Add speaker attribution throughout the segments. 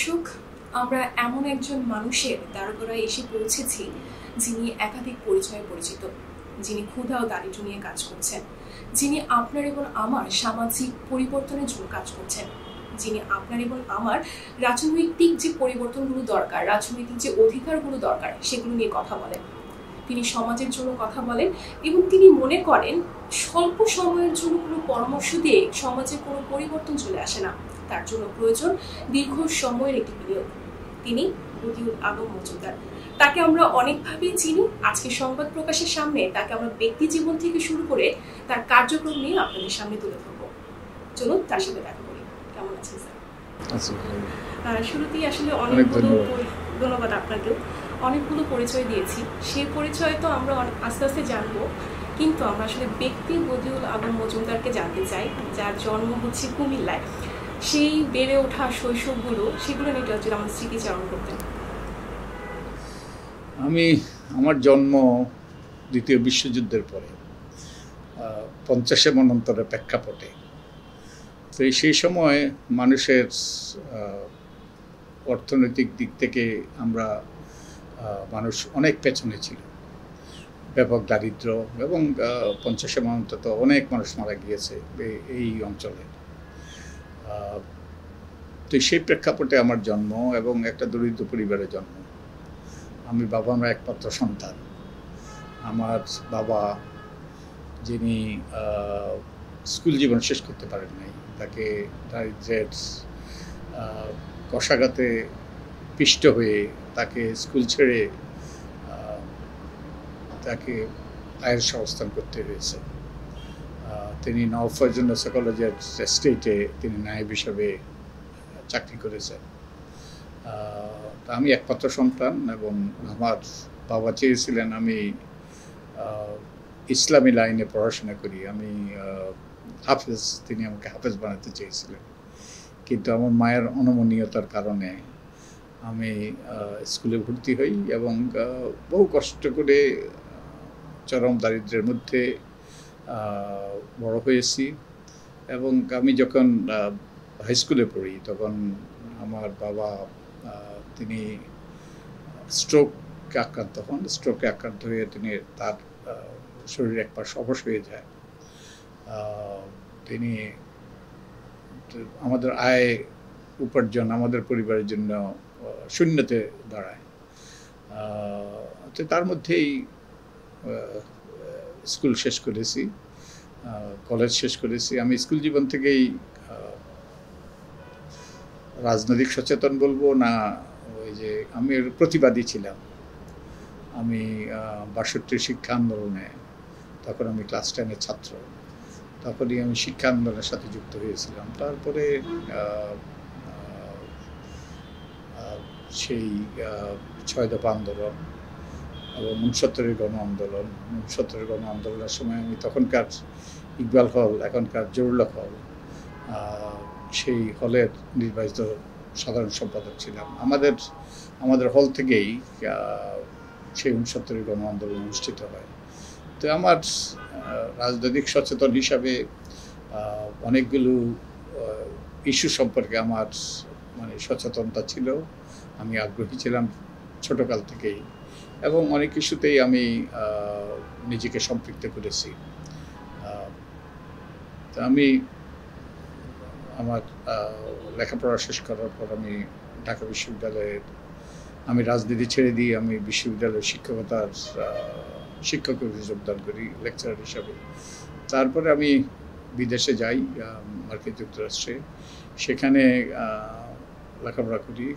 Speaker 1: দর্শক, আমরা এমন একজন মানুষের দ্বারগোড়ায় এসে পৌঁছেছি যিনি একাধিক পরিচয়ে পরিচিত, যিনি ক্ষুধা ও দারিদ্র নিয়ে কাজ করছেন, যিনি আপনার এবং আমার সামাজিক পরিবর্তনের জন্য কাজ করছেন, যিনি আপনার এবং আমার রাজনৈতিক যে পরিবর্তনগুলো দরকার, রাজনৈতিক যে অধিকারগুলো দরকার সেগুলো নিয়ে কথা বলেন। তিনি সমাজের জন্য কথা বলেন এবং তিনি মনে করেন স্বল্প সময়ের জন্য কোনো পরামর্শ দিয়ে সমাজে কোনো পরিবর্তন চলে আসে না, তার জন্য প্রয়োজন দীর্ঘ সময়ের একটি বিনিয়োগ। তিনি বদিউল আলম মজুমদার। তাকে আমরা অনেকভাবেই চিনি। আজকে সংবাদ প্রকাশের সামনে তাকে আমরা ব্যক্তি জীবন থেকে শুরু করে তার কার্যক্রম নিয়ে আপনাদের সামনে তুলে ধরবো। চলুন তার সাথে দেখা করি। কেমন আছেন স্যার? শুরুতেই আসলে অনেকগুলো ধন্যবাদ আপনাকেও। অনেকগুলো পরিচয় দিয়েছি, সেই পরিচয় তো আমরা আস্তে আস্তে জানবো, কিন্তু আমরা আসলে ব্যক্তি বদিউল আলম মজুমদারকে জানতে চাই, যার জন্ম হচ্ছে কুমিল্লায়। সেই বেড়ে ওঠা শৈশবগুলো, সেগুলো নিয়ে যদি আমাদের স্মৃতিচারণ করতেন।
Speaker 2: আমার জন্ম দ্বিতীয় বিশ্বযুদ্ধের পরে 50 মন্বন্তরের প্রেক্ষাপটে। তো সেই সময় মানুষের অর্থনৈতিক দিক থেকে মানুষ অনেক পেছনে ছিল, ব্যাপক দারিদ্র, এবং 50 মন্বন্তরে অনেক মানুষ মারা গিয়েছে এই অঞ্চলে। তো সেই প্রেক্ষাপটে আমার জন্ম, এবং একটা দরিদ্র পরিবারে জন্ম। আমি বাবা মা একমাত্র সন্তান। আমার বাবা, যিনি স্কুল জীবন শেষ করতে পারেন নাই, তাকে দারিদ্র্যের কষাঘাতে পিষ্ট হয়ে তাকে স্কুল ছেড়ে তাকে আয়ের সংস্থান করতে হয়েছে। তিনি নওয়াব ফয়জুন্নেসা কলেজের স্টেটে তিনি নায়েব হিসাবে চাকরি করেছেন। আমি একমাত্র সন্তান, এবং আমার বাবা চেয়েছিলেন আমি ইসলামী লাইনে পড়াশোনা করি। আমি হাফেজ, তিনি আমাকে হাফেজ বানাতে চেয়েছিলেন, কিন্তু আমার মায়ের অনমনীয়তার কারণে আমি স্কুলে ভর্তি হই, এবং বহু কষ্ট করে চরম দারিদ্র্যের মধ্যে বড় হয়েছি। এবং আমি যখন হাই স্কুলে পড়ি, তখন আমার বাবা তিনি স্ট্রোকে আক্রান্ত হয়ে তিনি তার শরীরে এক পাশ অবশ হয়ে যায়। তিনি আমাদের আয় উপার্জন আমাদের পরিবারের জন্য শূন্যতে দাঁড়ায়। তো তার মধ্যেই স্কুল শেষ করেছি, কলেজ শেষ করেছি। আমি স্কুল জীবন থেকেই রাজনৈতিক সচেতন বলবো না, ওই যে আমি প্রতিবাদী ছিলাম। আমি 62 শিক্ষা আন্দোলনে, তখন আমি ক্লাস 10-এর ছাত্র, তখনই আমি শিক্ষা আন্দোলনের সাথে যুক্ত হয়েছিলাম। তারপরে সেই 6 দফা আন্দোলন এবং 69-এর গণ আন্দোলনের সময় আমি তখনকার ইকবাল হল, এখনকার জরুলক হল, সেই হলের নির্বাচিত সাধারণ সম্পাদক ছিলাম। আমাদের হল থেকেই সেই 69-এর গণ আন্দোলন অনুষ্ঠিত হয়। তো আমার রাজনৈতিক সচেতন হিসাবে অনেকগুলো ইস্যু সম্পর্কে আমার সচেতনতা ছিল, আমি আগ্রহী ছিলাম ছোটকাল থেকেই, এবং অনেক ইস্যুতেই আমি নিজেকে সম্পৃক্ত করেছি। তো আমি আমার লেখাপড়া শেষ করার পর আমি ঢাকা বিশ্ববিদ্যালয়ের রাজনীতি ছেড়ে দিয়ে আমি বিশ্ববিদ্যালয়ের শিক্ষক হিসেবে যোগদান করি, লেকচারার হিসাবে। তারপরে আমি বিদেশে যাই, মার্কিন যুক্তরাষ্ট্রে। সেখানে লেখাপড়া করি,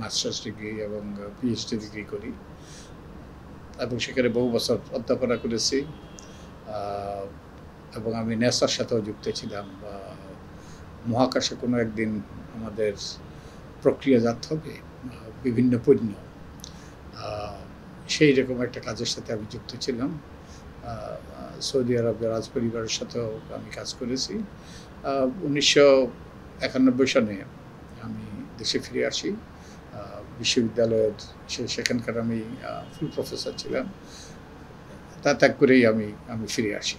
Speaker 2: মাস্টার্স ডিগ্রি এবং পিএইচডি ডিগ্রি করি, এবং সেখানে বহু বছর অধ্যাপনা করেছি। এবং আমি নেসার সাথেও যুক্ত ছিলাম। মহাকাশে কোনো একদিন আমাদের প্রক্রিয়াজাত হবে বিভিন্ন পণ্য, সেই রকম একটা কাজের সাথে আমি যুক্ত ছিলাম। সৌদি আরবের রাজ পরিবারের সাথেও আমি কাজ করেছি। 1991 সনে আমি দেশে ফিরে আসি বিশ্ববিদ্যালয়ের। সেখানকার আমি ফুল প্রফেসর ছিলাম। তা ত্যাগ করেই আমি ফিরে আসি।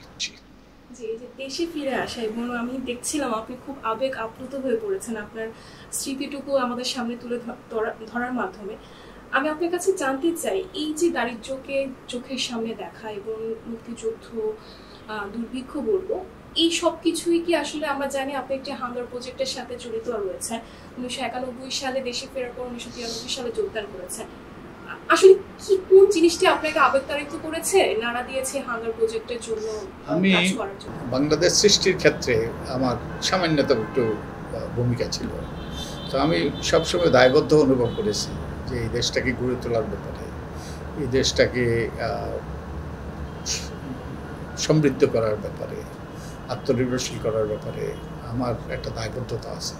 Speaker 1: যে এই যে দেশে ফিরে আসা, এবং আমি দেখছিলাম আপনি খুব আবেগ আপ্লুত হয়ে পড়েছেন আপনার স্মৃতিটুকু আমাদের সামনে তুলে ধরার মাধ্যমে। আমি আপনার কাছে জানতে চাই, এই যে দারিদ্র্যকে চোখের সামনে দেখা এবং মুক্তিযুদ্ধ, দুর্ভিক্ষ বলবো, এই সব কিছুই কি আসলে, আমরা জানি আপনি একটি হাঙ্গার প্রজেক্টের সাথে জড়িত রয়েছেন, 1991 সালে দেশে ফেরার পর 1993 সালে যোগদান করেছেন। আসলে কি কোন জিনিসটি আপনাকে আবেগতাড়িত করেছে, নাড়া দিয়েছে হাঙ্গার প্রজেক্টের জন্য
Speaker 2: আমি
Speaker 1: কাজ করার জন্য?
Speaker 2: বাংলাদেশ সৃষ্টির ক্ষেত্রে আমার সামান্যতম একটু ভূমিকা ছিল। তো আমি সবসময় দায়বদ্ধ অনুভব করেছি যে এই দেশটাকে গড়ে তোলার ব্যাপারে, এই দেশটাকে সমৃদ্ধ করার ব্যাপারে, আত্মনির্ভরশীল করার ব্যাপারে আমার একটা দায়বদ্ধতা আছে।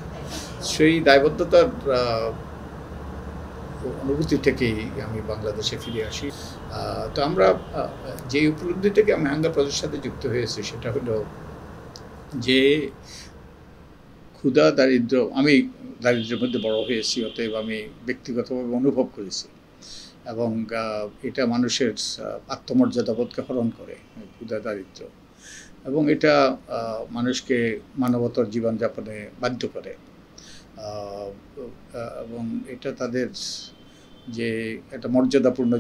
Speaker 2: সেই দায়বদ্ধতার অনুভূতি থেকেই আমি বাংলাদেশে ফিরে আসি। তো আমরা যে উপলব্ধি থেকে আমি হাঙ্গার প্রজেক্টের সাথে যুক্ত হয়েছি সেটা হলো যে ক্ষুধা, দারিদ্র্য, আমি দারিদ্র্যের মধ্যে বড় হয়েছি, অতএব আমি ব্যক্তিগতভাবে অনুভব করেছি এবং এটা মানুষের আত্মমর্যাদাবোধকে হরণ করে, ক্ষুধা দারিদ্র্য, এবং এটা মানুষকে মানবতার জীবনযাপনে বাধ্য করে এবং এটা তাদের যে একটা মর্যাদাপূর্ণ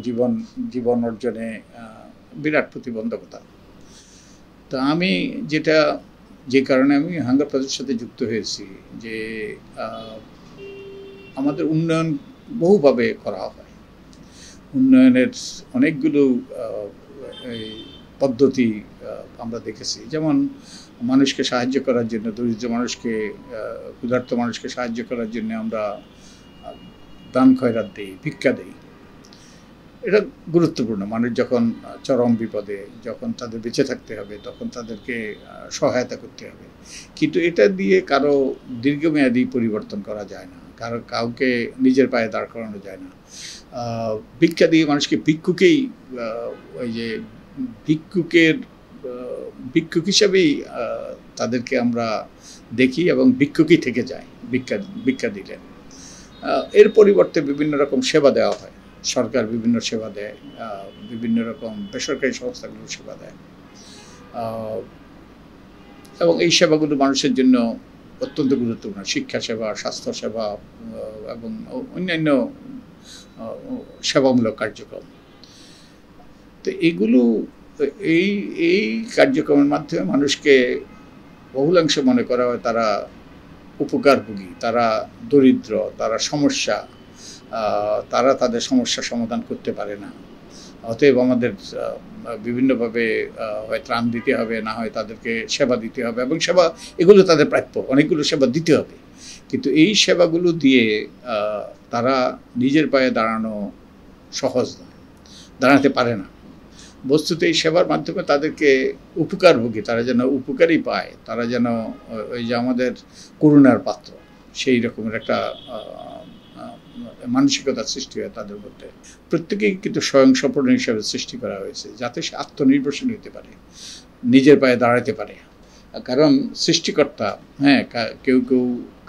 Speaker 2: জীবন অর্জনে বিরাট প্রতিবন্ধকতা। তো আমি যে কারণে আমি হাঙ্গার প্রজেক্টের সাথে যুক্ত হয়েছি যে আমাদের উন্নয়ন বহুভাবে করা হয়, উন্নয়নের অনেকগুলো পদ্ধতি আমরা দেখেছি। যেমন মানুষকে সাহায্য করার জন্য, দরিদ্র মানুষকে, ক্ষুধার্ত মানুষকে সাহায্য করার জন্য আমরা দান খয়রাত দিই, ভিক্ষা দিই। এটা গুরুত্বপূর্ণ। মানুষ যখন চরম বিপদে, যখন তাদের বেঁচে থাকতে হবে, তখন তাদেরকে সহায়তা করতে হবে। কিন্তু এটা দিয়ে কারো দীর্ঘমেয়াদী পরিবর্তন করা যায় না, কাউকে নিজের পায়ে দাঁড় করানো যায় না। ভিক্ষা দিয়ে মানুষকে ভিক্ষুকেই, ওই যে ভিক্ষুক হিসাবেই তাদেরকে আমরা দেখি এবং ভিক্ষুকই থেকে যায় ভিক্ষা দিলে। এর পরিবর্তে বিভিন্ন রকম সেবা দেওয়া হয়, সরকার বিভিন্ন সেবা দেয়, বিভিন্ন রকম বেসরকারি সংস্থাগুলো সেবা দেয় এবং এই সেবাগুলো মানুষের জন্য অত্যন্ত গুরুত্বপূর্ণ। শিক্ষা সেবা, স্বাস্থ্য সেবা এবং অন্যান্য সেবামূলক কার্যক্রম। তো এই কার্যক্রমের মাধ্যমে মানুষকে বহুলাংশে মনে করা হয় তারা উপকারভোগী, তারা দরিদ্র, তারা সমস্যা, তারা তাদের সমস্যার সমাধান করতে পারে না। অতএব আমাদের বিভিন্নভাবে হয় ত্রাণ দিতে হবে, না হয় তাদেরকে সেবা দিতে হবে, এবং সেবা এগুলো তাদের প্রাপ্য, অনেকগুলো সেবা দিতে হবে। কিন্তু এই সেবাগুলো দিয়ে তারা নিজের পায়ে দাঁড়ানো সহজ নয়, দাঁড়াতে পারে না। বস্তুত এই সেবার মাধ্যমে তাদেরকে উপকারভোগী, তারা যেন উপকারই পায়, তারা যেন ওই যে আমাদের করুণার পাত্র, সেই রকমের একটা মানসিকতার সৃষ্টি হয় তাদের মধ্যে। প্রত্যেকেই কিন্তু স্বয়ংসম্পূর্ণ হিসাবে সৃষ্টি করা হয়েছে যাতে সে আত্মনির্ভরশীল হতে পারে, নিজের পায়ে দাঁড়াতে পারে। কারণ সৃষ্টিকর্তা, কেউ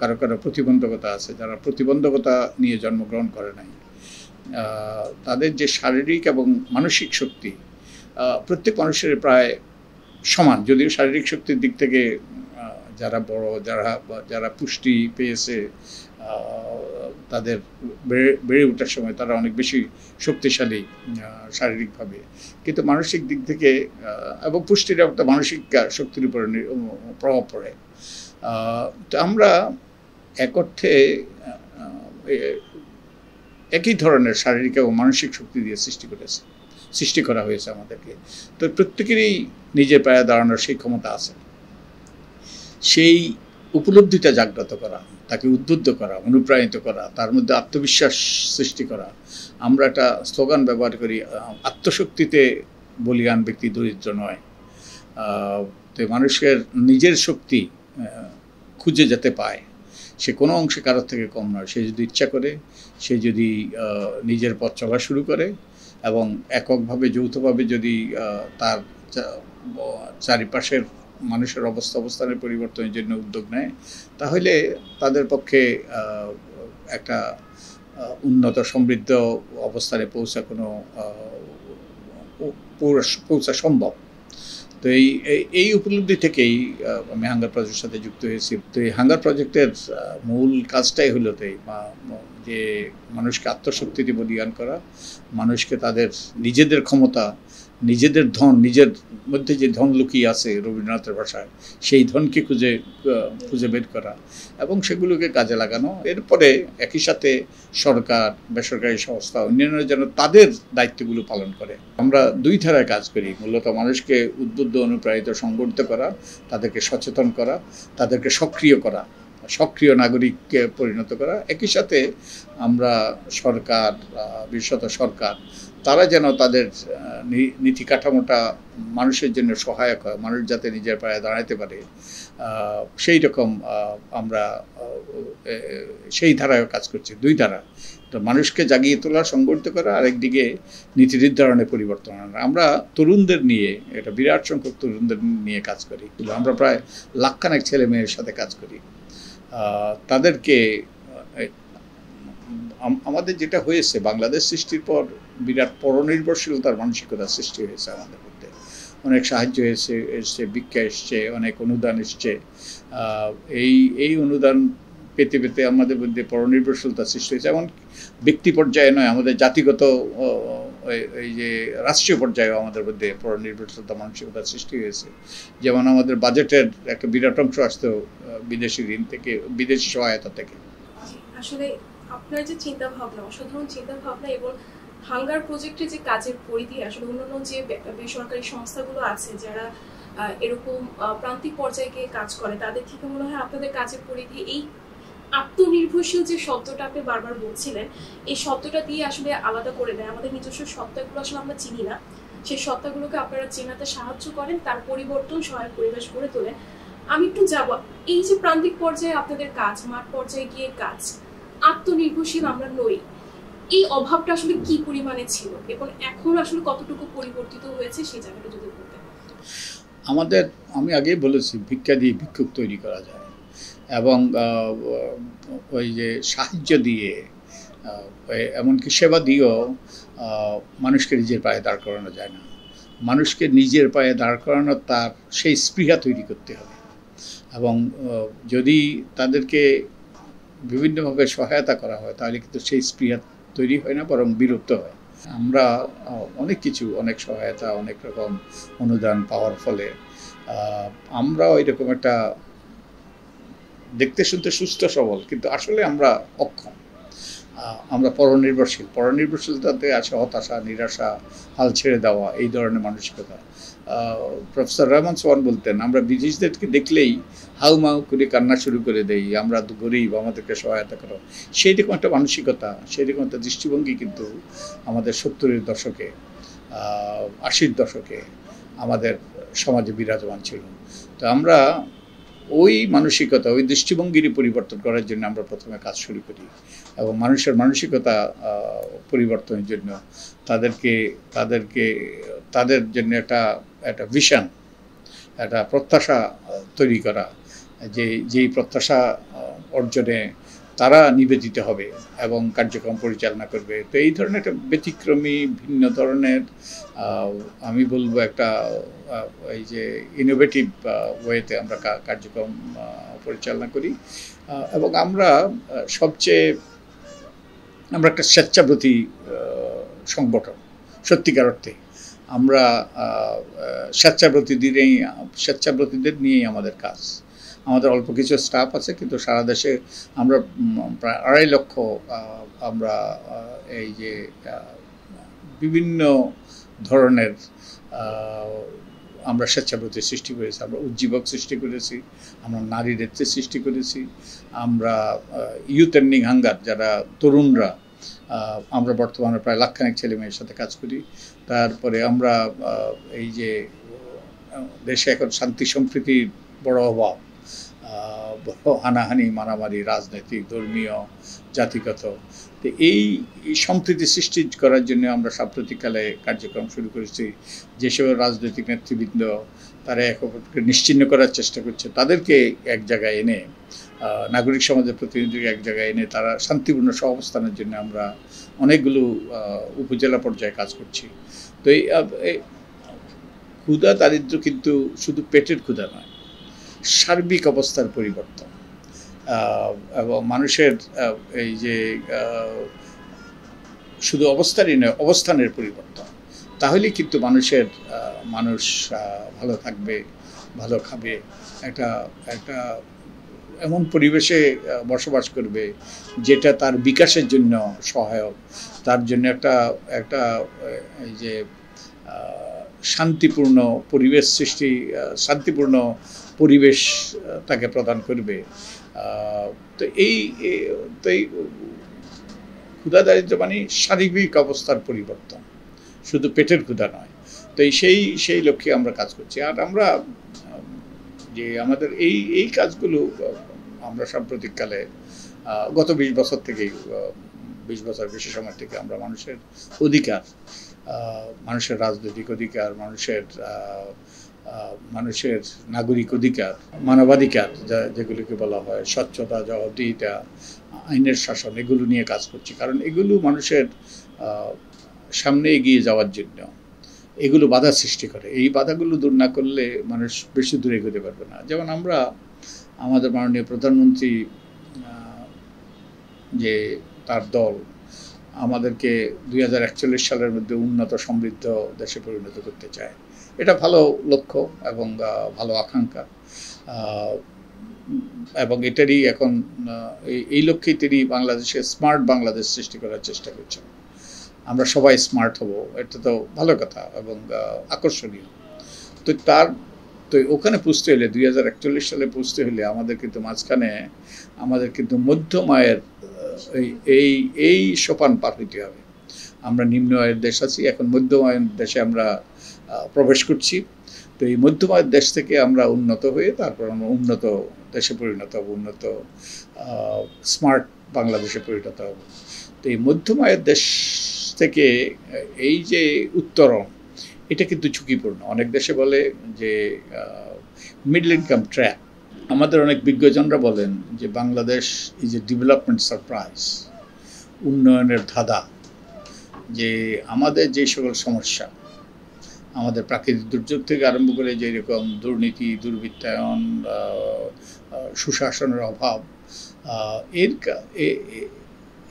Speaker 2: কারো প্রতিবন্ধকতা আছে, যারা প্রতিবন্ধকতা নিয়ে জন্মগ্রহণ করে নাই, তাদের যে শারীরিক এবং মানসিক শক্তি প্রত্যেক মানুষের প্রায় সমান, যদিও শারীরিক শক্তির দিক থেকে যারা বড়, যারা পুষ্টি পেয়েছে, তাদের বেড়ে ওঠার সময় তারা অনেক বেশি শক্তিশালী শারীরিকভাবে, কিন্তু মানসিক দিক থেকে এবং পুষ্টির একটা মানসিক শক্তির উপরে প্রভাব পড়ে। তো আমরা এক অর্থে একই ধরনের শারীরিক এবং মানসিক শক্তি দিয়ে সৃষ্টি করা হয়েছে আমাদেরকে। তো প্রত্যেকেরই নিজের পায়ে দাঁড়ানোর সেই ক্ষমতা আছে। সেই উপলব্ধিটা জাগ্রত করা, তাকে উদ্বুদ্ধ করা, অনুপ্রাণিত করা, তার মধ্যে আত্মবিশ্বাস সৃষ্টি করা। আমরা একটা স্লোগান ব্যবহার করি, আত্মশক্তিতে বলিয়ান ব্যক্তি দরিদ্র নয়। তো মানুষের নিজের শক্তি খুঁজে যেতে পায়, সে কোনো অংশে কারোর থেকে কম নয়। সে যদি ইচ্ছা করে, সে যদি নিজের পথ চলা শুরু করে এবং এককভাবে, যৌথভাবে যদি তার চারিপাশের মানুষের অবস্থানের পরিবর্তনের জন্য উদ্যোগ নেয়, তাহলে তাদের পক্ষে একটা উন্নত সমৃদ্ধ অবস্থানে পৌঁছা সম্ভব। তো এই উপলব্ধি থেকেই আমি হাঙ্গার প্রজেক্টের সাথে যুক্ত হয়েছি। তো এই হাঙ্গার প্রজেক্টের মূল কাজটাই হলো যে মানুষকে আত্মশক্তি দিয়ে বলীয়ান করা, মানুষকে তাদের নিজেদের ক্ষমতা, নিজেদের ধন, নিজের মধ্যে যে ধন লুকিয়ে আছে রবীন্দ্রনাথের ভাষায়, সেই ধনকে খুঁজে বের করা এবং সেগুলোকে কাজে লাগানো। এরপরে একই সাথে সরকার, বেসরকারি সংস্থা, অন্যান্য যেন তাদের দায়িত্বগুলো পালন করে। আমরা দুই ধারায় কাজ করি, মূলত মানুষকে উদ্বুদ্ধ, অনুপ্রাণিত, সংগঠিত করা, তাদেরকে সচেতন করা, তাদেরকে সক্রিয় নাগরিককে পরিণত করা। একই সাথে আমরা সরকার, বিশেষত সরকার, তারা যেন তাদের নীতি কাঠামোটা মানুষের জন্য সহায়ক হয়, মানুষ যাতে নিজের পায়ে দাঁড়াতে পারে, সেই রকম আমরা সেই ধারায় কাজ করছি। দুই ধারা, তো মানুষকে জাগিয়ে তোলা, সংগঠিত করা, আরেকদিকে নীতি নির্ধারণে পরিবর্তন আনা। আমরা তরুণদের নিয়ে, এটা বিরাট সংখ্যক তরুণদের নিয়ে কাজ করি। আমরা প্রায় লাখখানেক ছেলে মেয়ের সাথে কাজ করি। তাদেরকে আমাদের যেটা হয়েছে, বাংলাদেশ সৃষ্টির পর বিরাট পরনির্ভরশীলতার মানসিকতার সৃষ্টি হয়েছে আমাদের মধ্যে। অনেক সাহায্য এসছে, ভিক্ষা এসছে, অনেক অনুদান এসছে। এই অনুদান পেতে পেতে আমাদের মধ্যে পরনির্ভরশীলতার সৃষ্টি হয়েছে। এমন ব্যক্তি পর্যায়ে নয়, আমাদের জাতিগত এই যে রাষ্ট্রীয় পর্যায়েও আমাদের মধ্যে পরনির্ভরশীলতা মানসিকতার সৃষ্টি হয়েছে। যেমন আমাদের বাজেটের একটা বিরাট অংশ আসতো বিদেশি ঋণ থেকে, বিদেশি সহায়তা থেকে।
Speaker 1: আসলে আপনার যে চিন্তা ভাবনা, অসাধারণ চিন্তা ভাবনা, এবং হাঙ্গার প্রজেক্টের যে কাজের পরিধি, আসলে অন্যান্য যে বেসরকারি সংস্থাগুলো আছে যারা এরকম প্রান্তিক পর্যায়ে গিয়ে কাজ করে, তাদের থেকে মনে হয় আপনাদের কাজের পরিধি, এই আত্মনির্ভরশীল যে শব্দটা আপনি বারবার বলছিলেন, এই শব্দটা দিয়ে আসলে আলাদা করে দেয়। আমাদের নিজস্ব সত্তাগুলো আসলে আমরা চিনি না, সেই সত্তাগুলোকে আপনারা চেনাতে সাহায্য করেন, তার পরিবর্তন, সহায়ক পরিবেশ গড়ে তোলেন। আমি একটু যাব, এই যে প্রান্তিক পর্যায়ে আপনাদের কাজ, মাঠ পর্যায়ে গিয়ে কাজ, আত্মনির্ভরশীল আমরা নই, এই অভাবটা আসলে কি পরিমাণে ছিল এবং এখন আসলে কতটুকু পরিবর্তিত হয়েছে, সেই জায়গাটা যদি বলতেন।
Speaker 2: আমি আগেই বলেছি, ভিক্ষা দিয়ে ভিক্ষুক তৈরি করা যায়, এবং ওই যে সাহায্য দিয়ে, এমনকি সেবা দিয়েও মানুষকে নিজের পায়ে দাঁড় করানো যায় না। মানুষকে নিজের পায়ে দাঁড় করানোর তার সেই স্পৃহা তৈরি করতে হবে, এবং যদি তাদেরকে বিভিন্নভাবে সহায়তা করা হয় তাহলে কিন্তু সেই স্পৃহা তৈরি হয় না, বরং বিলুপ্ত হয়। আমরা অনেক সহায়তা, অনেক রকম অনুদান পাওয়ার ফলে আমরাও এরকম একটা দেখতে শুনতে সুস্থ সবল, কিন্তু আসলে আমরা অক্ষম, আমরা পরনির্ভরশীলতাতে আছে হতাশা, নিরাশা, হাল ছেড়ে দেওয়া, এই ধরনের মানসিকতা। প্রফেসর রহমান সোহান বলতেন, আমরা ব্রিটিশদেরকে দেখলেই হাউমাউ করে কান্না শুরু করে দেই, আমরা গরিব, আমাদেরকে সহায়তা করো। সেই রকম একটা মানসিকতা, সেই রকম একটা দৃষ্টিভঙ্গি কিন্তু আমাদের 70-এর দশকে, 80-র দশকে আমাদের সমাজে বিরাজমান ছিল। তো আমরা ওই মানসিকতা, ওই দৃষ্টিভঙ্গিরই পরিবর্তন করার জন্য আমরা প্রথমে কাজ শুরু করি, এবং মানুষের মানসিকতা পরিবর্তনের জন্য তাদের জন্য একটা ভিশন, একটা প্রত্যাশা তৈরি করা, যেই প্রত্যাশা অর্জনে তারা নিবেদিত হবে এবং কার্যক্রম পরিচালনা করবে। তো এই ধরনের একটা ব্যতিক্রমী, ভিন্ন ধরনের, আমি বলবো একটা এই যে ইনোভেটিভ ওয়েতে আমরা কার্যক্রম পরিচালনা করি। এবং আমরা একটা স্বেচ্ছাব্রতী সংগঠন, সত্যিকার অর্থে আমরা স্বেচ্ছাব্রতীদের নিয়েই আমাদের কাজ। আমাদের অল্প কিছু স্টাফ আছে, কিন্তু সারা দেশে আমরা প্রায় 2.5 লক্ষ আমরা এই যে বিভিন্ন ধরনের আমরা স্বেচ্ছাব্রতী সৃষ্টি করেছি, আমরা উজ্জীবক সৃষ্টি করেছি, আমরা নারী নেতৃত্ব সৃষ্টি করেছি, আমরা ইউথ এন্ডিং হাঙ্গার, যারা তরুণরা, আমরা বর্তমানে প্রায় লাখখানেক ছেলে মেয়ের সাথে কাজ করি। তারপরে আমরা এই যে দেশে এখন শান্তি সম্প্রীতির বড় অভাব, হানাহানি, মারামারি, রাজনৈতিক, ধর্মীয়, জাতিগত, তো এই সম্প্রীতি সৃষ্টি করার জন্য আমরা সাম্প্রতিককালে কার্যক্রম শুরু করেছি। যেসব রাজনৈতিক নেতৃবৃন্দ তারা একে অপরকে নিশ্চিহ্ন করার চেষ্টা করছে, তাদেরকে এক জায়গায় এনে, নাগরিক সমাজের প্রতিনিধিকে এক জায়গায় এনে তারা শান্তিপূর্ণ সহাবস্থানের জন্য আমরা অনেকগুলো উপজেলা পর্যায়ে কাজ করছি। তো ক্ষুধা দারিদ্র্য কিন্তু শুধু পেটের ক্ষুধা নয়, সার্বিক অবস্থার পরিবর্তন এবং মানুষের এই যে শুধু অবস্থারই নয়, অবস্থানের পরিবর্তন। তাহলেই কিন্তু মানুষ ভালো থাকবে, ভালো খাবে, একটা একটা এমন পরিবেশে বসবাস করবে যেটা তার বিকাশের জন্য সহায়ক, তার জন্য একটা এই যে শান্তিপূর্ণ পরিবেশ সৃষ্টি, শান্তিপূর্ণ পরিবেশ তাকে প্রদান করবে। তো এই ক্ষুধা দারিদ্র্য মানে শারীরিক অবস্থার পরিবর্তন, শুধু পেটের ক্ষুধা নয়। তো সেই লক্ষ্যে আমরা কাজ করছি। আর আমরা যে আমাদের এই কাজগুলো আমরা সাম্প্রতিককালে গত 20 বছর থেকেই, 20 বছর বেশি সময় থেকে আমরা মানুষের অধিকার, মানুষের রাজনৈতিক অধিকার, মানুষের নাগরিক অধিকার, মানবাধিকার যেগুলোকে বলা হয়, স্বচ্ছতা, জবাবদিহিতা, আইনের শাসন, এগুলো নিয়ে কাজ করছি। কারণ এগুলো মানুষের সামনে এগিয়ে যাওয়ার জন্য এগুলো বাধা সৃষ্টি করে। এই বাধাগুলো দূর না করলে মানুষ বেশি দূরে এগোতে পারবে না। যেমন আমাদের মাননীয় প্রধানমন্ত্রী যে তার দল আমাদেরকে 2041 সালের মধ্যে উন্নত সমৃদ্ধ দেশে পরিণত করতে চায়। এটা ভালো লক্ষ্য এবং ভালো আকাঙ্ক্ষা, এবং এটারই এখন এই লক্ষ্যেই তিনি বাংলাদেশে স্মার্ট বাংলাদেশ সৃষ্টি করার চেষ্টা করছেন। আমরা সবাই স্মার্ট হব, এটা তো ভালো কথা এবং আকর্ষণীয়। তো ওখানে পৌঁছতে হলে 2041 সালে পৌঁছতে হলে আমাদের কিন্তু মাঝখানে মধ্যম আয়ের এই সোপান পার হইতে হবে। আমরা নিম্ন আয়ের দেশ আছি, এখন মধ্যম আয়ের দেশে আমরা প্রবেশ করছি। তো এই মধ্যম আয়ের দেশ থেকে আমরা উন্নত হয়ে তারপর আমরা উন্নত দেশে পরিণত হব, উন্নত স্মার্ট বাংলাদেশে পরিণত হব। তো এই মধ্যম আয়ের দেশ থেকে এই যে উত্তরণ, এটা কিন্তু ঝুঁকিপূর্ণ। অনেক দেশে বলে যে মিডল ইনকাম ট্র্যাপ। আমাদের অনেক বিজ্ঞজনরা বলেন যে Bangladesh is a development surprise, উন্নয়নের ধাঁধা। যে আমাদের যে সকল সমস্যা, আমাদের প্রাকৃতিক দুর্যোগ থেকে আরম্ভ করে যেরকম দুর্নীতি, দুর্বৃত্তায়ন, সুশাসনের অভাব,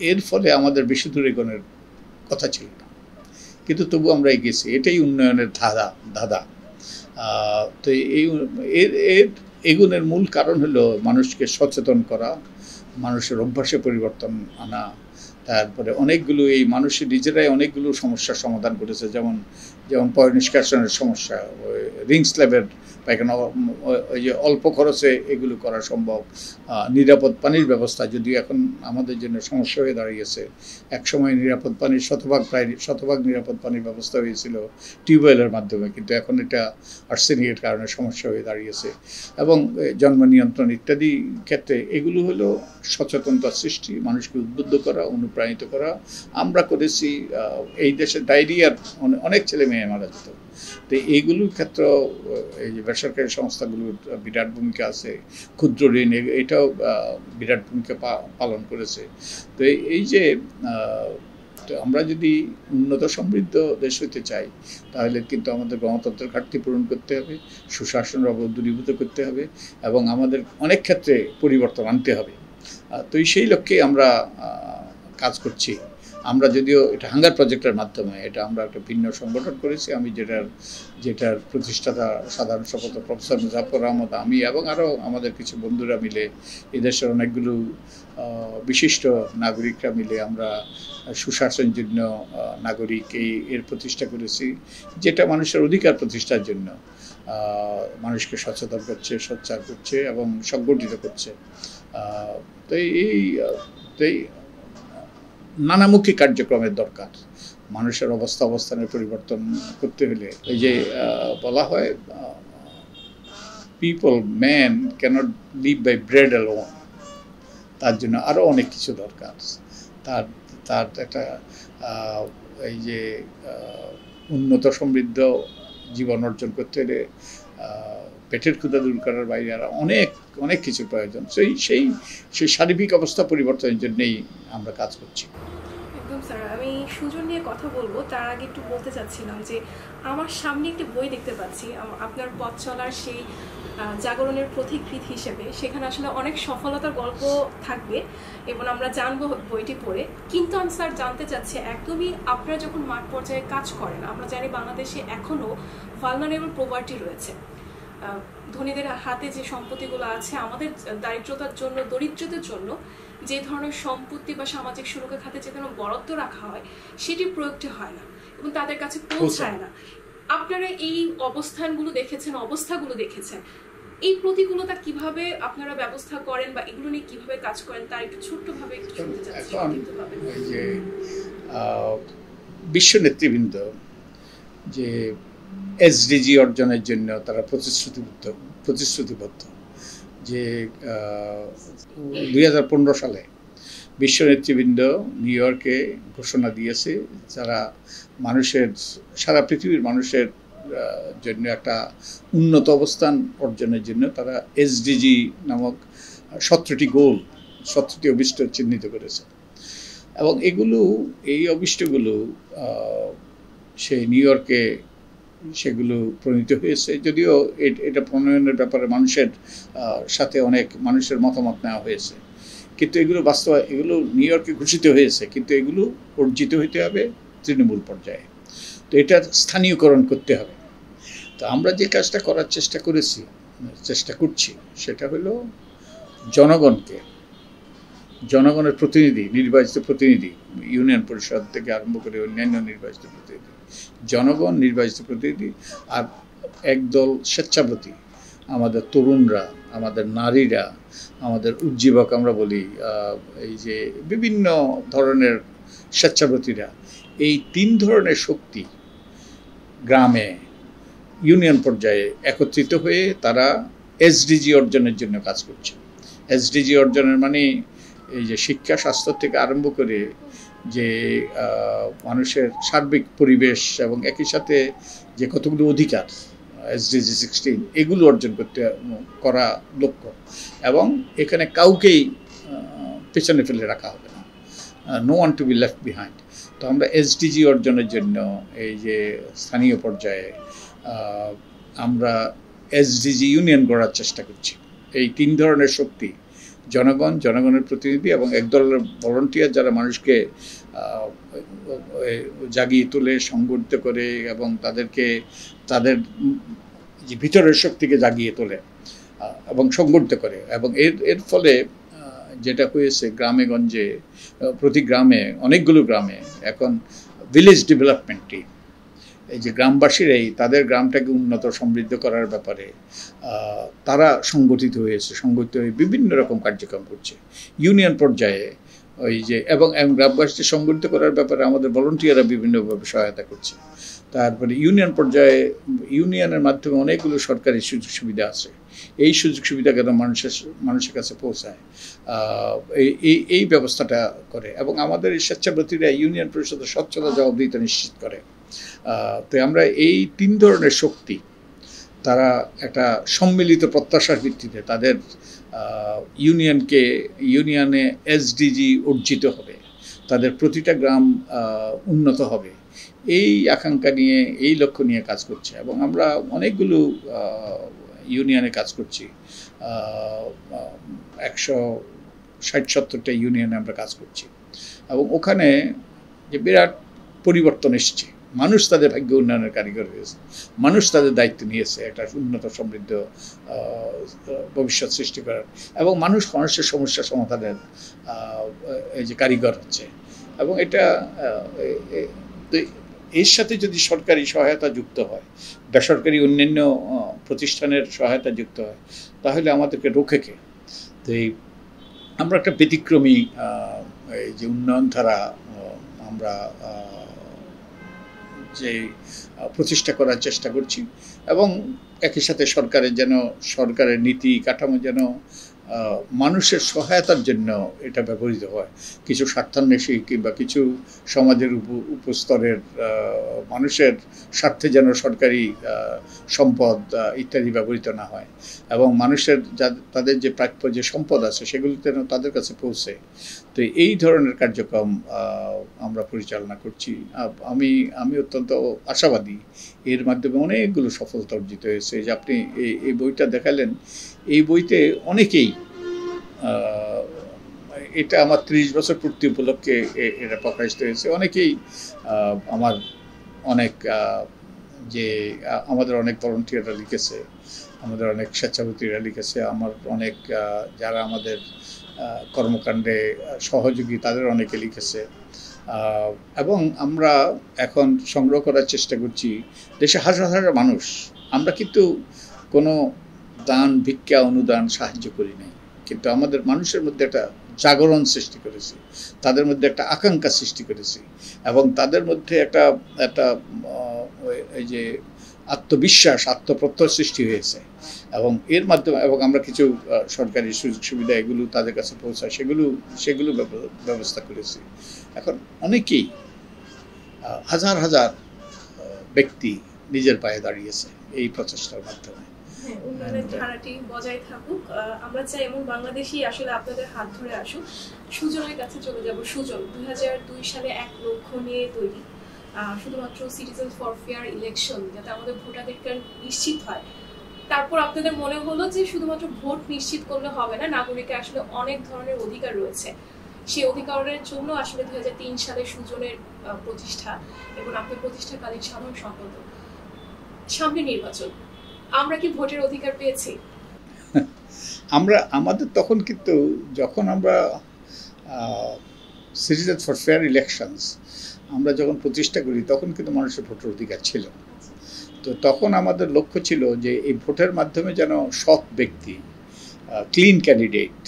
Speaker 2: এর ফলে আমাদের বেশি দূর এগোনোর কথা ছিল না, কিন্তু তবু আমরা এগিয়েছি। এটাই উন্নয়নের ধাঁধা। তো এগুনের মূল কারণ হলো মানুষকে সচেতন করা, মানুষের অভ্যাসে পরিবর্তন আনা। তারপরে এই মানুষের নিজেরাই অনেকগুলো সমস্যার সমাধান করেছে। যেমন পয় নিষ্কাশনের সমস্যা, রিং স্ল্যাবের পায়খানা, ওই যে অল্প খরচে এগুলো করা সম্ভব। নিরাপদ পানির ব্যবস্থা, যদিও এখন আমাদের জন্য সমস্যা হয়ে দাঁড়িয়েছে। একসময় শতভাগ নিরাপদ পানির ব্যবস্থা হয়েছিল টিউবওয়েলের মাধ্যমে, কিন্তু এখন এটা আর্সেনিকের কারণে সমস্যা হয়ে দাঁড়িয়েছে। এবং জন্ম নিয়ন্ত্রণ ইত্যাদি ক্ষেত্রে এগুলো হলো সচেতনতা সৃষ্টি, মানুষকে উদ্বুদ্ধ করা, অনুপ্রাণিত করা। আমরা করেছি। এই দেশে ডায়রিয়ার অনেক ছেলে মেয়ে মারা যেত। তো এইগুলোর ক্ষেত্রে এই যে বেসরকারি সংস্থাগুলোর বিরাট ভূমিকা আছে, ক্ষুদ্র ঋণ এটাও বিরাট ভূমিকা পালন করেছে। তো এই যে আমরা যদি উন্নত সমৃদ্ধ দেশ হতে চাই, তাহলে কিন্তু আমাদের গণতন্ত্রের ঘাটতি পূরণ করতে হবে, সুশাসনের অভাব দূরীভূত করতে হবে, এবং আমাদের অনেক ক্ষেত্রে পরিবর্তন আনতে হবে। তো সেই লক্ষ্যে আমরা কাজ করছি। আমরা যদিও এটা হাঙ্গার প্রজেক্টের মাধ্যমে, এটা আমরা একটা ভিন্ন সংগঠন করেছি। আমি যেটার প্রতিষ্ঠাতা সাধারণ সম্পাদক প্রফেসর মুজাফর আহমদ, আমি এবং আরও আমাদের কিছু বন্ধুরা মিলে, এদেশের অনেকগুলো বিশিষ্ট নাগরিকরা মিলে আমরা সুশাসনযোগ্য নাগরিক এর প্রতিষ্ঠা করেছি, যেটা মানুষের অধিকার প্রতিষ্ঠার জন্য মানুষকে সচেতন করছে, সোচ্চার করছে এবং সংগঠিত করছে। তো এই নানামুখী কার্যক্রমের দরকার। মানুষের অবস্থানের পরিবর্তন করতে হলে এই যে বলা হয়, man cannot live by bread alone, তার জন্য আরও অনেক কিছু দরকার। তার একটা এই যে উন্নত সমৃদ্ধ জীবন অর্জন করতে হলে পেটের ক্ষুধা দূর করার বাইরে আর অনেক কিছু প্রয়োজন। সেই সার্বিক অবস্থা পরিবর্তনের জন্যই আমরা কাজ করছি।
Speaker 1: একদম স্যার, আমি সুজন নিয়ে কথা বলবো তার আগে একটু বলতে চাচ্ছিলাম যে আমার সামনে একটি বই দেখতে পাচ্ছি আপনার পথ চলার সেই জাগরণের প্রতিকৃতি হিসেবে। সেখানে আসলে অনেক সফলতার গল্প থাকবে এবং আমরা জানবো বইটি পড়ে। কিন্তু আমি স্যার জানতে চাচ্ছি, একদমই আপনারা যখন মাঠ পর্যায়ে কাজ করেন, আমরা জানি বাংলাদেশে এখনও ভালনারেবল প্রপার্টি রয়েছে। ধনীদের হাতে যে সম্পত্তিগুলো আছে, আমাদের দরিদ্রদের জন্য যে ধরনের সম্পত্তি বা সামাজিক সুরক্ষা খাতে যে ধরনের বরাদ্দ রাখা হয় সেটি প্রয়োগটি হয় না এবং তাদের কাছে পৌঁছায় না। আপনারা এই অবস্থাগুলো দেখেছেন, এই প্রতিকূলতা কিভাবে আপনারা ব্যবস্থা করেন বা এগুলো নিয়ে কিভাবে কাজ করেন তার একটু ছোট্টভাবে একটু শুনতে চাচ্ছি।
Speaker 2: যে বিশ্ব নেতৃবৃন্দ যে এসডিজি অর্জনের জন্য তারা প্রতিশ্রুতিবদ্ধ, যে 2015 সালে বিশ্ব নেতৃবৃন্দ নিউ ইয়র্কে ঘোষণা দিয়েছে যারা সারা পৃথিবীর মানুষের জন্য একটা উন্নত অবস্থান অর্জনের জন্য তারা এসডিজি নামক 17টি অভিষ্ট চিহ্নিত করেছে। এবং এই অভিষ্টগুলো সেই নিউ ইয়র্কে সেগুলো প্রণীত হয়েছে। যদিও এটা প্রণয়নের ব্যাপারে মানুষের সাথে অনেক মানুষের মতামত নেওয়া হয়েছে, কিন্তু এগুলো নিউ ইয়র্কে ঘোষিত হয়েছে, কিন্তু এগুলো অর্জিত হইতে হবে তৃণমূল পর্যায়ে। তো এটা স্থানীয়করণ করতে হবে। তো আমরা যে কাজটা করার চেষ্টা করছি সেটা হলো জনগণের প্রতিনিধি, নির্বাচিত প্রতিনিধি, ইউনিয়ন পরিষদ থেকে আরম্ভ করে অন্যান্য নির্বাচিত প্রতিনিধি, জনগণ নির্বাচিত প্রতিনিধি আর একদল স্বেচ্ছাব্রতী, আমাদের তরুণরা, আমাদের নারীরা, আমাদের উজ্জীবক আমরা বলি, এই যে বিভিন্ন ধরনের স্বেচ্ছাব্রতীরা, এই 3 ধরনের শক্তি গ্রামে ইউনিয়ন পর্যায়ে একত্রিত হয়ে তারা এসডিজি অর্জনের জন্য কাজ করছে। এসডিজি অর্জনের মানে এই যে শিক্ষা, স্বাস্থ্য থেকে আরম্ভ করে যে মানুষের সার্বিক পরিবেশ এবং একই সাথে যে কতগুলো অধিকার এসডিজি 16 এগুলো অর্জন করা লক্ষ্য। এবং এখানে কাউকেই পেছনে ফেলে রাখা হবে না, no one to be left behind. তো আমরা এসডিজি অর্জনের জন্য এই যে স্থানীয় পর্যায়ে আমরা এসডিজি ইউনিয়ন গড়ার চেষ্টা করছি। এই 3 ধরনের শক্তি, জনগণের প্রতিনিধি এবং একদল ভলান্টিয়ার যারা মানুষকে জাগিয়ে তোলে, সংগঠিত করে এবং তাদের যে ভিতরের শক্তিকে জাগিয়ে তোলে এবং সংগঠিত করে। এবং এর ফলে যেটা হয়েছে, গ্রামে গঞ্জে প্রতি গ্রামে, অনেকগুলো গ্রামে এখন ভিলেজ ডেভেলপমেন্ট টিম, এই যে গ্রামবাসীরাই তাদের গ্রামটাকে উন্নত সমৃদ্ধ করার ব্যাপারে তারা সংগঠিত হয়ে বিভিন্ন রকম কার্যক্রম করছে ইউনিয়ন পর্যায়ে। ওই যে এবং গ্রামবাসীকে সংগঠিত করার ব্যাপারে আমাদের ভলান্টিয়াররা বিভিন্নভাবে সহায়তা করছে। তারপরে ইউনিয়ন পর্যায়ে ইউনিয়নের মাধ্যমে অনেকগুলো সরকারি সুযোগ সুবিধা আছে, এই সুযোগ সুবিধা কেন মানুষের কাছে পৌঁছায়, এই ব্যবস্থাটা করে। এবং আমাদের এই স্বেচ্ছাব্রতীরা ইউনিয়ন পরিষদের স্বচ্ছতা জবাবদিহিতা নিশ্চিত করে। তো আমরা এই 3 ধরনের শক্তি তারা একটা সম্মিলিত প্রত্যাশার ভিত্তিতে তাদের ইউনিয়নে এসডিজি অর্জিত হবে, তাদের প্রতিটা গ্রাম উন্নত হবে, এই আকাঙ্ক্ষা নিয়ে, এই লক্ষ্য নিয়ে কাজ করছে। এবং আমরা অনেকগুলো ইউনিয়নে কাজ করছি, 160-70টা ইউনিয়নে আমরা কাজ করছি। এবং ওখানে যে বিরাট পরিবর্তন এসছে, মানুষ তাদের ভাগ্য উন্নয়নের কারিগর হয়েছে, মানুষ তাদের দায়িত্ব নিয়েছে একটা উন্নত সমৃদ্ধ ভবিষ্যৎ সৃষ্টি করার, এবং মানুষের সমস্যা সমাধানের এই যে কারিগর হচ্ছে। এবং এটা এর সাথে যদি সরকারি সহায়তা যুক্ত হয়, বেসরকারি অন্যান্য প্রতিষ্ঠানের সহায়তা যুক্ত হয়, তাহলে আমাদেরকে রোখে কে। তো আমরা একটা ব্যতিক্রমী এই যে উন্নয়ন ধারা আমরা যে প্রতিষ্ঠা করার চেষ্টা করছি। এবং একই সাথে সরকারের নীতি কাঠামো যেন মানুষের সহায়তার জন্য এটা ব্যবহৃত হয়। কিছু স্বার্থান্বেষী কিংবা কিছু সমাজের উপস্তরের মানুষের স্বার্থে যেন সরকারি সম্পদ ইত্যাদি ব্যবহৃত না হয়, এবং মানুষের তাদের যে প্রাপ্য যে সম্পদ আছে সেগুলো যেন তাদের কাছে পৌঁছে। তো এই ধরনের কার্যক্রম আমরা পরিচালনা করছি। আমি অত্যন্ত আশাবাদী এর মাধ্যমে অনেকগুলো সফলতা অর্জিত হয়েছে। যে আপনি এই বইটা দেখালেন, এই বইতে অনেকেই, এটা আমার 30 বছর পূর্তি উপলক্ষে এটা প্রকাশিত হয়েছে, অনেকেই আমার অনেক যে আমাদের অনেক ভলান্টিয়াররা লিখেছে, আমাদের অনেক স্বেচ্ছাসেবীরা লিখেছে, আমার অনেক যারা আমাদের কর্মকাণ্ডে সহযোগী তাদের অনেকে লিখেছে, এবং আমরা এখন সংগ্রহ করার চেষ্টা করছি। দেশে হাজার হাজার মানুষ, আমরা কিন্তু কোনো দান ভিক্ষা অনুদান সাহায্য করি নাই, কিন্তু আমাদের মানুষের মধ্যে একটা জাগরণ সৃষ্টি করেছি, তাদের মধ্যে একটা আকাঙ্ক্ষা সৃষ্টি করেছি, এবং তাদের মধ্যে একটা এই যে আত্মবিশ্বাস আত্মপ্রত্যয় সৃষ্টি হয়েছে। এবং এর মাধ্যমে এবং আমরা কিছু সরকারি সুযোগ সুবিধা এগুলো তাদের কাছে পৌঁছায় সেগুলো ব্যবস্থা করেছি। এখন অনেকেই হাজার হাজার ব্যক্তি নিজের পায়ে দাঁড়িয়েছে এই প্রচেষ্টার মাধ্যমে।
Speaker 1: উন্নয়নের ধারাটি বজায় থাকুক, আমরা চাই এমন বাংলাদেশই আসলে আপনাদের হাত ধরে আসুক। সুজনের কাছে চলে যাব। সুজন 2002 সালে 1 লক্ষ নিয়ে তৈরি, শুধুমাত্র সিটিজেন ফর ফেয়ার ইলেকশন, যাতে আমাদের ভোটাধিকার নিশ্চিত হয়। তারপর আপনাদের মনে হলো যে শুধুমাত্র ভোট নিশ্চিত করলে হবে না, নাগরিকের আসলে অনেক ধরনের অধিকার রয়েছে। সেই অধিকারের জন্য আসলে 2003 সালে সুজনের প্রতিষ্ঠা, এবং আপনার প্রতিষ্ঠাকালীন সাধারণ সম্পাদক। সামনে নির্বাচন, আমরা কি ভোটের অধিকার পেয়েছি?
Speaker 2: আমাদের তখন কিন্তু যখন আমরা সিটিজেন ফর ফেয়ার ইলেকশনস আমরা যখন প্রতিষ্ঠা করি তখন কিন্তু মানুষের ভোটের অধিকার ছিল। তো তখন আমাদের লক্ষ্য ছিল যে এই ভোটের মাধ্যমে যেন সৎ ব্যক্তি, ক্লিন ক্যান্ডিডেট,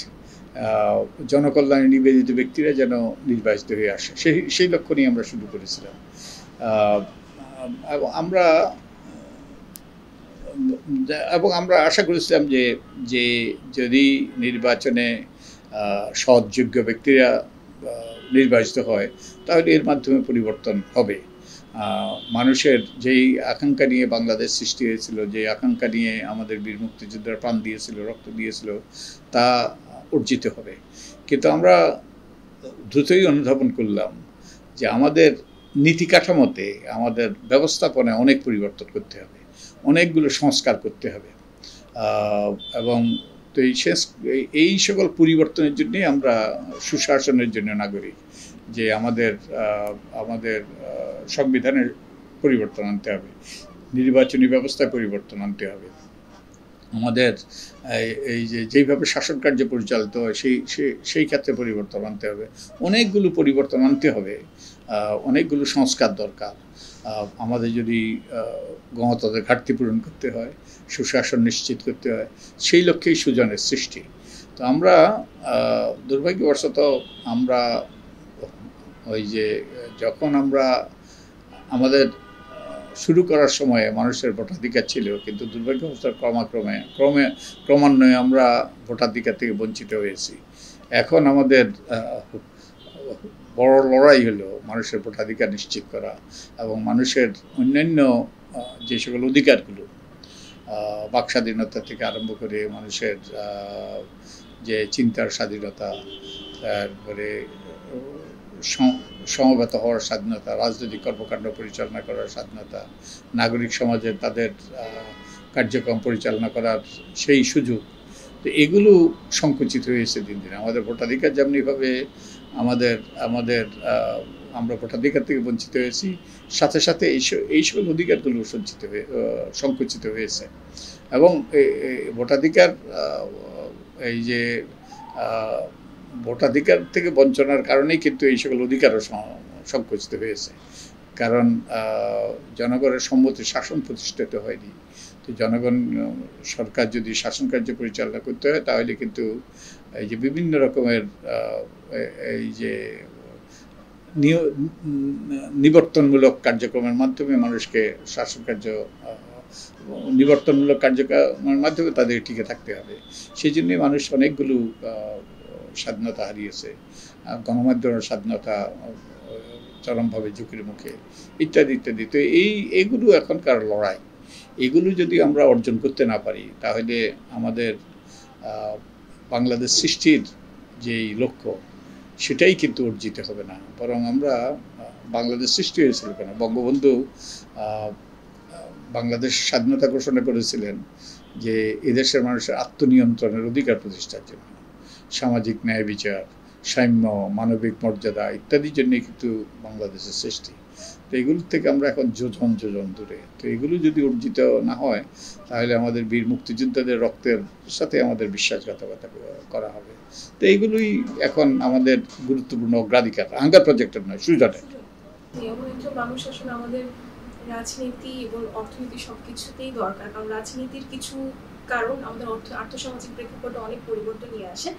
Speaker 2: জনকল্যাণে নিবেদিত ব্যক্তিরা যেন নির্বাচিত হয়ে আসে, সেই লক্ষ্য নিয়ে আমরা শুরু করেছিলাম। আমরা আশা করেছিলাম যে যদি নির্বাচনে সৎ যোগ্য ব্যক্তিরা নির্বাচিত হয় তাহলে এর মাধ্যমে পরিবর্তন হবে। মানুষের যেই আকাঙ্ক্ষা নিয়ে বাংলাদেশ সৃষ্টি হয়েছিল, যে আকাঙ্ক্ষা নিয়ে আমাদের বীর মুক্তিযোদ্ধারা প্রাণ দিয়েছিল, রক্ত দিয়েছিল, তা অর্জিত হবে। কিন্তু আমরা দ্রুতই অনুধাবন করলাম যে আমাদের নীতি কাঠামোতে, আমাদের ব্যবস্থাপনায় অনেক পরিবর্তন করতে হবে, অনেকগুলো সংস্কার করতে হবে, এবং তো এই সকল পরিবর্তনের জন্যই আমরা সুশাসনের জন্য নাগরিক, যে আমাদের সংবিধানের পরিবর্তন আনতে হবে, নির্বাচনী ব্যবস্থায় পরিবর্তন আনতে হবে, আমাদের এই যেইভাবে শাসন কার্য পরিচালিত হয় সেই ক্ষেত্রে পরিবর্তন আনতে হবে, অনেকগুলো পরিবর্তন আনতে হবে, অনেকগুলো সংস্কার দরকার। আমাদের যদি গণতন্ত্রের ঘাটতি পূরণ করতে হয়, সুশাসন নিশ্চিত করতে হয়, সেই লক্ষ্যেই সুজনের সৃষ্টি। তো আমরা দুর্ভাগ্যবশত আমরা ওই যে যখন আমরা আমাদের শুরু করার সময়ে মানুষের ভোটাধিকার ছিল, কিন্তু দুর্ভাগ্যবশত ক্রমান্বয়ে আমরা ভোটাধিকার থেকে বঞ্চিত হয়েছি। এখন আমাদের বড় লড়াই হলো মানুষের ভোটাধিকার নিশ্চিত করা, এবং মানুষের অন্যান্য যে সকল অধিকারগুলো, বাক স্বাধীনতা থেকে আরম্ভ করে মানুষের যে চিন্তার স্বাধীনতা, তারপরে সমবেত হওয়ার স্বাধীনতা, রাজনৈতিক কর্মকাণ্ড পরিচালনা করার স্বাধীনতা, নাগরিক সমাজে তাদের কার্যক্রম পরিচালনা করার সেই সুযোগ, তো এগুলো সংকুচিত হয়েছে দিন দিন। আমাদের ভোটাধিকার যেমনিভাবে আমরা ভোটাধিকার থেকে বঞ্চিত হয়েছি, সাথে সাথে এই সকল অধিকারগুলো সংকুচিত হয়েছে। এবং ভোটাধিকার এই যে ভোটাধিকার থেকে বঞ্চনার কারণেই কিন্তু এই সকল অধিকারও সংকুচিত হয়েছে, কারণ জনগণের সম্মতি শাসন প্রতিষ্ঠিত হয়নি। তো জনগণ, সরকার যদি শাসন কার্য পরিচালনা করতে হয় তাহলে কিন্তু এই যে বিভিন্ন রকমের এই যে নিবর্তনমূলক কার্যক্রমের মাধ্যমে মানুষকে শাসন কার্য নিবর্তনমূলক কার্যক্রমের মাধ্যমে তাদের টিকে থাকতে হবে। সেই জন্যই মানুষ অনেকগুলো স্বাধীনতা হারিয়েছে, গণমাধ্যমের স্বাধীনতা চরমভাবে ঝুঁকির মুখে, ইত্যাদি ইত্যাদি। তো এইগুলো এখনকার লড়াই, এগুলো যদি আমরা অর্জন করতে না পারি তাহলে আমাদের বাংলাদেশ সৃষ্টির যেই লক্ষ্য সেটাই কিন্তু অর্জিত হবে না। বরং আমরা বাংলাদেশ সৃষ্টি হয়েছিল কেন? বঙ্গবন্ধু বাংলাদেশ স্বাধীনতা ঘোষণা করেছিলেন যে এদেশের মানুষের আত্মনিয়ন্ত্রণের অধিকার প্রতিষ্ঠার জন্য, সামাজিক ন্যায় বিচার, সাম্য, মানবিক মর্যাদা ইত্যাদির জন্যই কিন্তু বাংলাদেশের সৃষ্টি। তো এগুলো থেকে আমরা এখন যোজন যোজন দূরে। তো এগুলো যদি অর্জিত না হয় তাহলে আমাদের বীর মুক্তিযোদ্ধাদের রক্তের সাথে আমাদের বিশ্বাসঘাতকতা করা হবে। তো এইগুলোই এখন আমাদের গুরুত্বপূর্ণ অগ্রাধিকার, আঙ্গার প্রজেক্টের নয়, সুযোগের।
Speaker 1: মানুষ আসলে আমাদের রাজনীতি এবং অর্থনীতি সবকিছুতেই দরকার, কারণ রাজনীতির কিছু কারণ আমাদের আর্থসামাজিক প্রেক্ষাপটে অনেক পরিবর্তন নিয়ে আসে।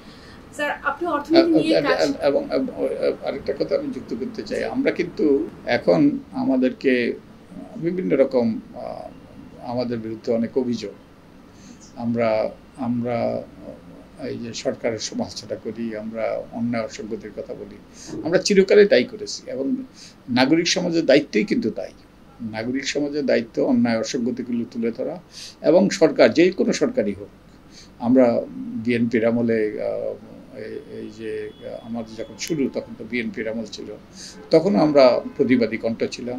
Speaker 1: স্যার, আপনি অর্থনীতি নিয়ে
Speaker 2: এবং আরেকটা কথা আমি যুক্ত করতে চাই, আমরা কিন্তু এখন আমাদেরকে বিভিন্ন রকম আমাদের বিরুদ্ধে অনেক অভিযোগ, আমরা এই যে সরকারের সমালোচনা করি, আমরা অন্যায় অসঙ্গতির কথা বলি, আমরা চিরকালে তাই করেছি। এবং নাগরিক সমাজের দায়িত্বই কিন্তু তাই। নাগরিক সমাজের দায়িত্ব অন্যায় অসঙ্গতিগুলো তুলে ধরা, এবং সরকার যে কোনো সরকারই হোক। আমরা বিএনপির আমলে, এই যে আমাদের যখন শুরু তখন তো বিএনপির আমল ছিল, তখনও আমরা প্রতিবাদী কণ্ঠ ছিলাম।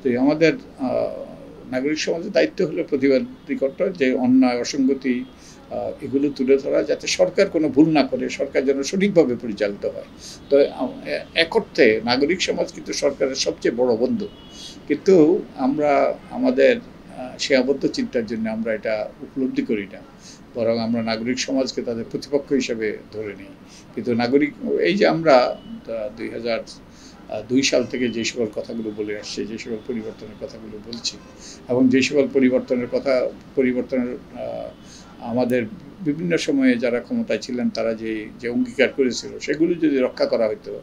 Speaker 2: তো আমাদের নাগরিক সমাজের দায়িত্ব হলো প্রতিবাদী কণ্ঠ, যে অন্যায় অসঙ্গতি এগুলো তুলে ধরা, যাতে সরকার কোনো ভুল না করে, সরকার যেন সঠিকভাবে পরিচালিত হয়। তো এক অর্থে নাগরিক সমাজ কিন্তু সরকারের সবচেয়ে বড় বন্ধু, কিন্তু আমরা আমাদের সে আবদ্ধ চিন্তার জন্য আমরা এটা উপলব্ধি করি না, বরং আমরা নাগরিক সমাজকে তাদের প্রতিপক্ষ হিসেবে ধরে নিই। কিন্তু নাগরিক, এই যে আমরা 2002 সাল থেকে যে সকল কথাগুলো বলে আসছে, যে সকল পরিবর্তনের কথাগুলো বলছি, এবং যে সকল পরিবর্তনের আমাদের বিভিন্ন সময়ে যারা ক্ষমতায় ছিলেন তারা যে অঙ্গীকার করেছিল, সেগুলো যদি রক্ষা করা হতো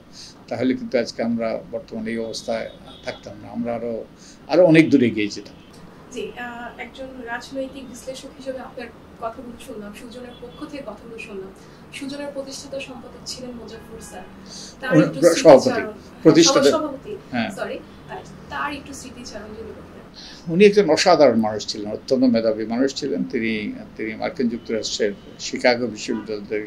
Speaker 2: তাহলে কিন্তু আজকে আমরা বর্তমানে এই অবস্থায় থাকতাম না, আমরা আরো অনেক দূরে এগিয়ে যেতাম।
Speaker 1: জি, একজন রাজনৈতিক বিশ্লেষক হিসেবে আপনার কথাগুলো শুনলাম, সুজনের পক্ষ থেকে কথাগুলো শুনলাম। সুজনের প্রতিষ্ঠাতা সম্পাদক ছিলেন মোজাফফর স্যার, তার একটু স্মৃতিচারণ যদি করতেন।
Speaker 2: উনি একজন অসাধারণ মানুষ ছিলেন, অত্যন্ত মেধাবী মানুষ ছিলেন। তিনি মার্কিন যুক্তরাষ্ট্রের শিকাগো বিশ্ববিদ্যালয় থেকে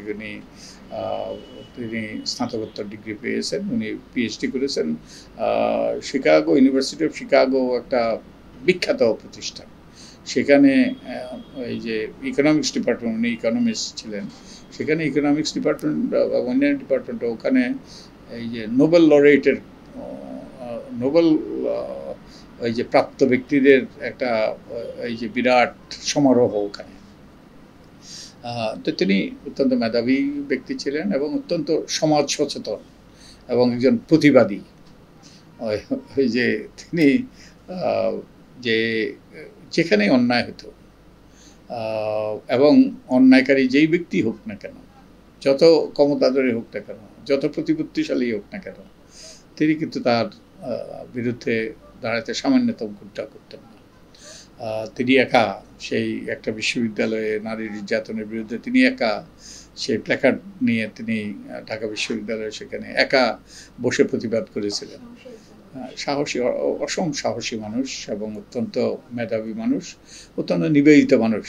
Speaker 2: তিনি স্নাতকোত্তর ডিগ্রি পেয়েছেন, উনি পিএইচডি করেছেন। শিকাগো, ইউনিভার্সিটি অফ শিকাগো একটা বিখ্যাত প্রতিষ্ঠান, সেখানে এই যে ইকোনমিক্স ডিপার্টমেন্ট, উনি ইকোনমিস্ট ছিলেন, সেখানে ইকোনমিক্স ডিপার্টমেন্ট বা অন্যান্য ডিপার্টমেন্ট, ওখানে এই যে নোবেল লরেটের নোবেল ওই যে প্রাপ্ত ব্যক্তিদের একটা এই যে বিরাট সমারোহ ওখানে। তো তিনি অত্যন্ত মেধাবী ব্যক্তি ছিলেন এবং অত্যন্ত সমাজ সচেতন এবং একজন প্রতিবাদী। ওই যে তিনি যেখানে অন্যায় হতো এবং অন্যায়কারী যেই ব্যক্তি হোক না কেন, যত ক্ষমতাধরী হোক না কেন, যত প্রতিপত্তিশালী হোক না কেন, তিনি কিন্তু তার বিরুদ্ধে দাঁড়াতে সামান্যতম কুণ্ঠা করতেন না। তিনি একা সেই একটা বিশ্ববিদ্যালয়ে নারী নির্যাতনের বিরুদ্ধে তিনি একা সেই প্ল্যাকার্ড নিয়ে তিনি ঢাকা বিশ্ববিদ্যালয়ে সেখানে একা বসে প্রতিবাদ করেছিলেন। সাহসী, অসম সাহসী মানুষ এবং অত্যন্ত মেধাবী মানুষ, অত্যন্ত নিবেদিত মানুষ।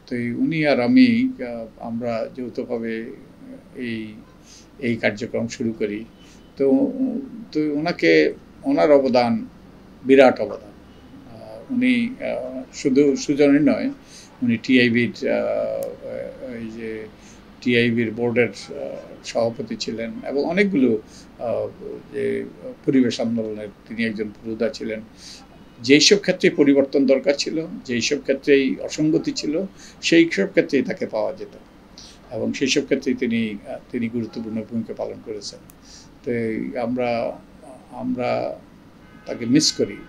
Speaker 2: তো উনি আর আমরা যৌথভাবে এই কার্যক্রম শুরু করি। তো ওনার অবদান বিরাট অবদান। উনি শুধু সুজনের নয়, উনি টিআইবির বোর্ডের সভাপতি ছিলেন এবং অনেকগুলো যে পরিবেশ আন্দোলনের তিনি একজন পুরোধা ছিলেন। যেই সব ক্ষেত্রে পরিবর্তন দরকার ছিল, যেই সব ক্ষেত্রেই অসঙ্গতি ছিল, সেই সব ক্ষেত্রেই তাকে পাওয়া যেত এবং সেই সব ক্ষেত্রেই তিনি গুরুত্বপূর্ণ ভূমিকা পালন করেছেন। তো আমরা তাকে মিস করি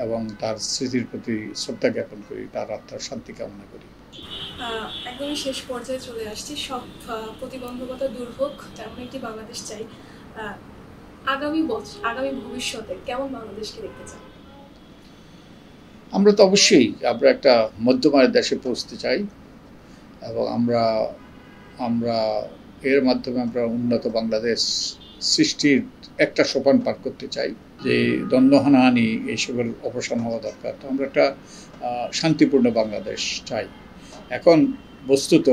Speaker 2: এবং তার স্মৃতির প্রতি শ্রদ্ধা জ্ঞাপন করি, তার আত্মার শান্তি কামনা করি।
Speaker 1: একদমই শেষ পর্যায়ে চলে আসছি। সব প্রতিবন্ধকতা দূর হোক, তেমন একটি বাংলাদেশ চাই। আগামী ভবিষ্যতে কেমন বাংলাদেশকে দেখতে চান?
Speaker 2: আমরা তো অবশ্যই আমরা একটা মধ্যমায়ের দেশে পৌঁছতে চাই এবং আমরা এর মাধ্যমে আমরা উন্নত বাংলাদেশ সৃষ্টির একটা সোপান পার করতে চাই, যে দ্বন্দ্ব হানাহানি এই সকল অবসান হওয়া দরকার। তো আমরা একটা শান্তিপূর্ণ বাংলাদেশ চাই। এখন বস্তুত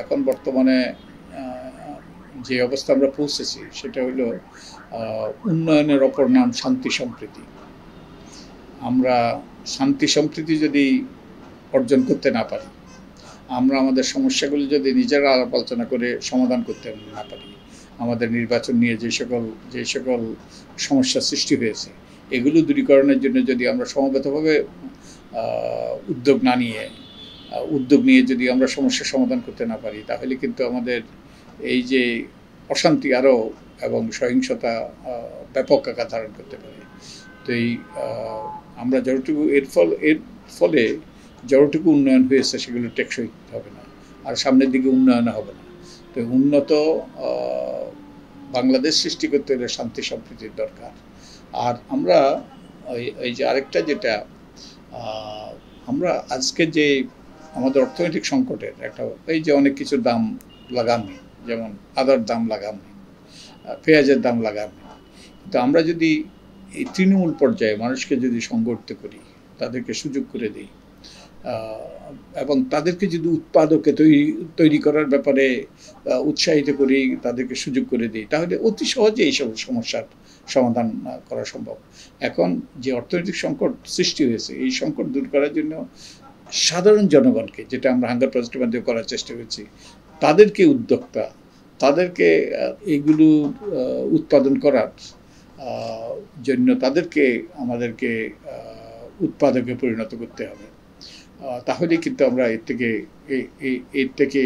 Speaker 2: এখন বর্তমানে যে অবস্থা আমরা পৌঁছেছি সেটা হলো উন্নয়নের অপর নাম শান্তি সম্প্রীতি। আমরা শান্তি সম্প্রীতি যদি অর্জন করতে না পারি, আমরা আমাদের সমস্যাগুলো যদি নিজেরা আলাপ আলোচনা করে সমাধান করতে না পারি, আমাদের নির্বাচন নিয়ে যে সকল সমস্যা সৃষ্টি হয়েছে এগুলো দূরীকরণের জন্য যদি আমরা সমবেতভাবে উদ্যোগ নিয়ে যদি আমরা সমস্যার সমাধান করতে না পারি, তাহলে কিন্তু আমাদের এই যে অশান্তি আরও এবং সহিংসতা ব্যাপক আকার ধারণ করতে পারে। তো এই আমরা যতটুকু এর ফলে যতটুকু উন্নয়ন হয়েছে সেগুলো টেকসই হবে না, আর সামনের দিকে উন্নয়ন হবে না। তো উন্নত বাংলাদেশ সৃষ্টি করতে হলে শান্তি সম্প্রীতির দরকার। আর আমরা এই যে আরেকটা যেটা আমরা আজকে যে আমাদের অর্থনৈতিক সংকটের একটা এই যে অনেক কিছুর দাম লাগাম নেই, যেমন আদার দাম লাগাম নেই, পেঁয়াজের দাম লাগাম নেই। কিন্তু আমরা যদি এই তৃণমূল পর্যায়ে মানুষকে যদি সংগঠিত করি, তাদেরকে সুযোগ করে দিই এবং তাদেরকে যদি উৎপাদকে তৈরি করার ব্যাপারে উৎসাহিত করি, তাদেরকে সুযোগ করে দিই, তাহলে অতি সহজে এইসব সমস্যার সমাধান করা সম্ভব। এখন যে অর্থনৈতিক সংকট সৃষ্টি হয়েছে, এই সংকট দূর করার জন্য সাধারণ জনগণকে, যেটা আমরা হাঙ্গার প্রজেক্টের মাধ্যমে করার চেষ্টা করছি, তাদেরকে উদ্যোক্তা, তাদেরকে এগুলো উৎপাদন করার জন্য আমাদেরকে উৎপাদকে পরিণত করতে হবে। তাহলে কিন্তু আমরা এর থেকে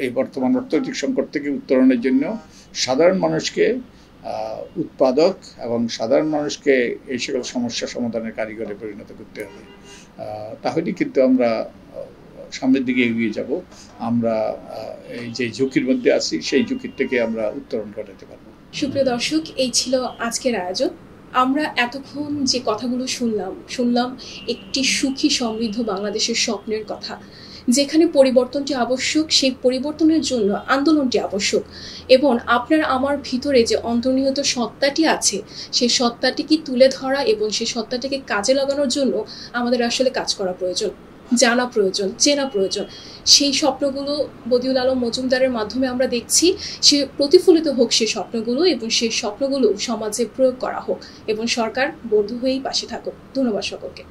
Speaker 2: এই বর্তমান অর্থনৈতিক সংকট থেকে উত্তরণের জন্য সাধারণ মানুষকে উৎপাদক এবং সাধারণ মানুষকে এই সকল সমস্যা সমাধানের কারিগরে পরিণত করতে হবে। তাহলে কিন্তু আমরা সামনের দিকে এগিয়ে যাব। আমরা এই যে ঝুঁকির মধ্যে আছি সেই ঝুঁকির থেকে আমরা উত্তরণ ঘটাতে পারবো।
Speaker 1: সুপ্রিয় দর্শক, এই ছিল আজকের আয়োজন। আমরা এতক্ষণ যে কথাগুলো শুনলাম একটি সুখী সমৃদ্ধ বাংলাদেশের স্বপ্নের কথা, যেখানে পরিবর্তনটি আবশ্যক, সেই পরিবর্তনের জন্য আন্দোলনটি আবশ্যক, এবং আপনার আমার ভিতরে যে অন্তর্নিহিত সত্তাটি আছে সেই সত্তাটিকে তুলে ধরা এবং সেই সত্তাটিকে কাজে লাগানোর জন্য আমাদের আসলে কাজ করা প্রয়োজন, জানা প্রয়োজন, চেনা প্রয়োজন। সেই স্বপ্নগুলো বদিউল আলম মজুমদারের মাধ্যমে আমরা দেখছি, সে প্রতিফলিত হোক সেই স্বপ্নগুলো, এবং সেই স্বপ্নগুলো সমাজে প্রয়োগ করা হোক, এবং সরকার বদ্ধ হয়েই পাশে থাকুক। ধন্যবাদ সকলকে।